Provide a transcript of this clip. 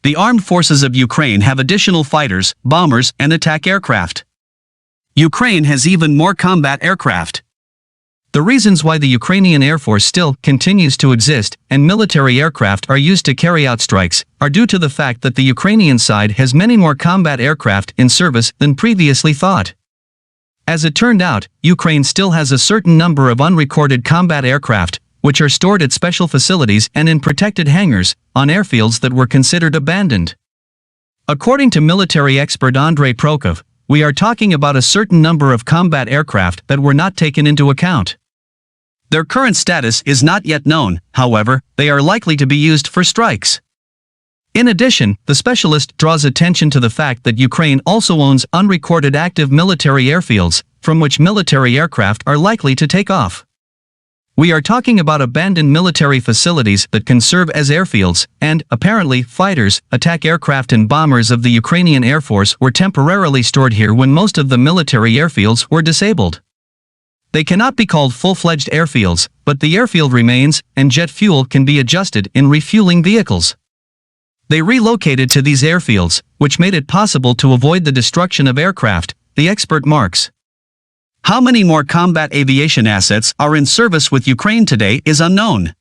The armed forces of Ukraine have additional fighters, bombers, and attack aircraft. Ukraine has even more combat aircraft. The reasons why the Ukrainian Air Force still continues to exist and military aircraft are used to carry out strikes are due to the fact that the Ukrainian side has many more combat aircraft in service than previously thought. As it turned out, Ukraine still has a certain number of unrecorded combat aircraft, which are stored at special facilities and in protected hangars on airfields that were considered abandoned. According to military expert Andrei Prokov, we are talking about a certain number of combat aircraft that were not taken into account. Their current status is not yet known, however, they are likely to be used for strikes. In addition, the specialist draws attention to the fact that Ukraine also owns unrecorded active military airfields, from which military aircraft are likely to take off. We are talking about abandoned military facilities that can serve as airfields, and, apparently, fighters, attack aircraft and bombers of the Ukrainian Air Force were temporarily stored here when most of the military airfields were disabled. They cannot be called full-fledged airfields, but the airfield remains, and jet fuel can be adjusted in refueling vehicles. They relocated to these airfields, which made it possible to avoid the destruction of aircraft, the expert marks. How many more combat aviation assets are in service with Ukraine today is unknown.